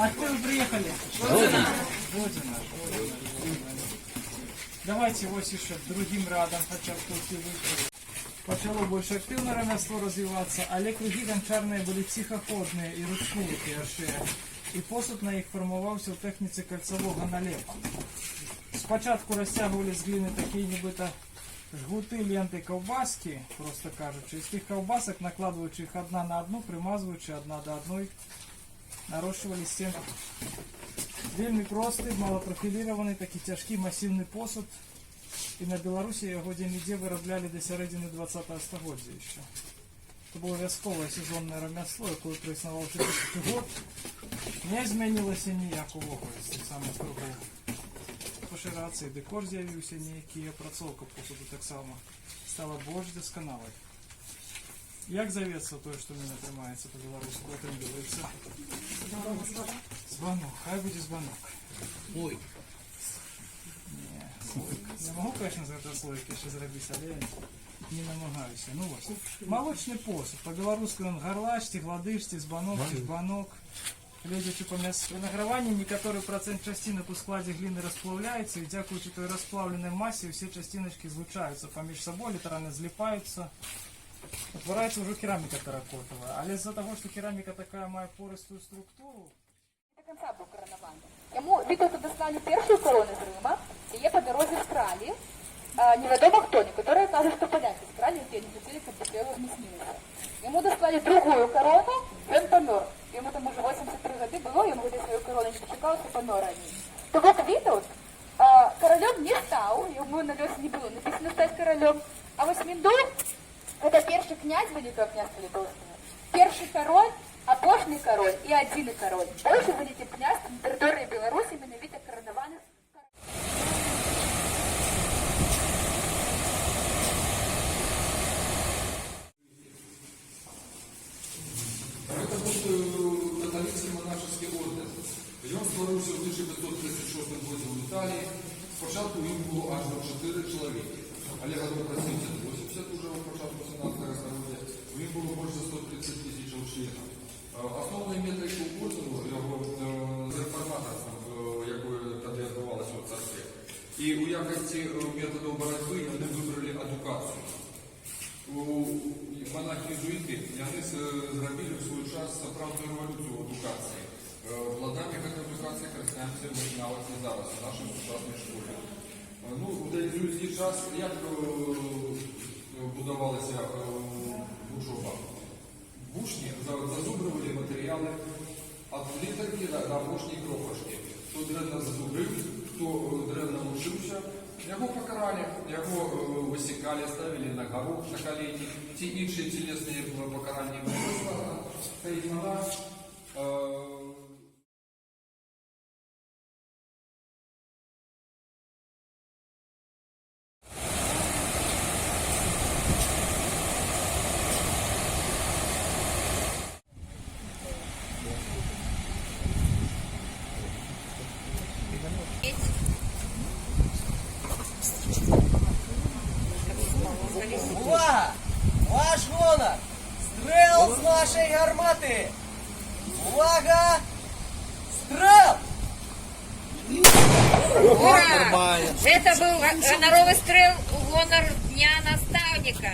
Откуда вы приехали? Родина. Давайте ось ще другим радом, хоча б тут і вийшли. Почало більш активне ремесло розвиватися, але круги гончарні були тихоходні і ручні перші. І посуд на їх формувався в техніці кольцевого налепу. Спочатку розтягували з глини такі нібито жгути, ленти, ковбаски, просто кажучи. Із тих ковбасок, накладуючи їх одна на одну, примазуючи одна до одної, нарощували стінку. Вельми простий, малопрофілірований, такий тяжкий, масивний посуд. І на Білорусі його де-не-де виробляли до середини 20-го століття ще. Це було в'язкове сезонне ремесло, яке проіснувало вже 10 років. Не змінилося ніякого ось цих самих кругов. Поширації, декор з'явився ніякий, опрацовка посуду так само стала більш досконалою. Як зоветься той, що мене тримається по-білоруську, отримується? Звонок. Хай буде звонок. Ой. Не можу, конечно, за це слойки ще зробити, але не намагаюся. Ну ось. Молочний посуд. По-білоруськи він горлачті, гладишті, збанок, збанок. Глядячи по м'ясу. При нагріванні некоторий процент частинок у складі глини розплавляється, і дякуючи той розплавленій масі, всі частиночки злучаються поміж собою, літерально зліпаються. Утворяється вже кераміка теракотова. Але з-за того, що кераміка така має пористу структуру, До кінця був коронування. Йому Вітовту дослали першу корону з Рима, і є по дорозі вкрали невідомо хто, некоторые кажуть, що поляки вкрали, те не хотели, как бы его вместились. Ему дослали другую корону, и он помер. Ему там уже 83 года было, ему выдали свою корону, не дочекался, помер они. То вот Витовт королем не стал, ему на лёсе не было написано стать королем, а вот Миндур, это первый князь Великого князства Литовского, первый король, апошний король и один король. Больше великий князь на территории Беларуси именовито коронованных. Это был католический монашеский орден. Ён створився в 1536 году в Італії. Спочатку він було аж до 4 чоловіки. Але гадов про 70-80 уже у початку 17 століття. Він було більше 130 тисяч членів. Основною метрикою ордену його з реформаторством, якою тоді відбувалося в царстві. І у якості методу боротьби вони вибрали адукацію. Монахи-жуїти, вони зробили в свій час справжню революцію в едукації. Плодами як едукації користуємося ми навіть і зараз у нашій сучасній школі. Ну, в деякий час як будувалася учоба? Бушні зазубрювали матеріали від літерки до бушні і кропашки. Хто древно зазубрив, хто древно навчився, його покарали, його висікали, ставили на гору, на колені. Ті інші тілесні покарання стоїть на нас. Увага! Ваш гонор! Стрел з нашої гармати! Увага! Стрел! Ура! Это был гоноровый стрел в гонор Дня Наставника.